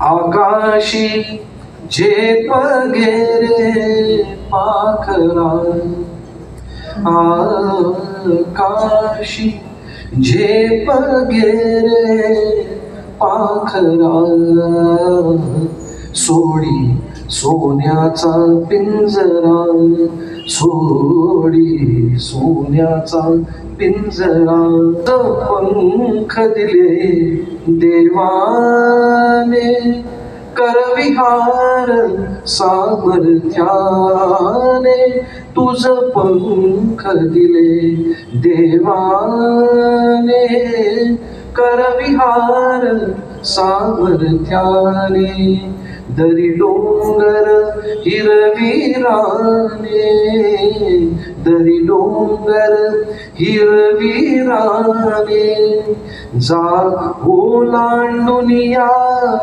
आकाशी झेप गेरे पाखरा, आकाशी झेप गेरे पाखरा, सोडी सोन्याचा पिंजरा, सोडी सोन्याचा पिंजरा. पंख दिले देवाने, करविहार सामर्थ्याने. तुझ पंख दिले देवाने, करविहार सामर्थ्याने. दरी डोंगर हिरविराने, दरी डोंगर हिरविराने. जा ओलांडून या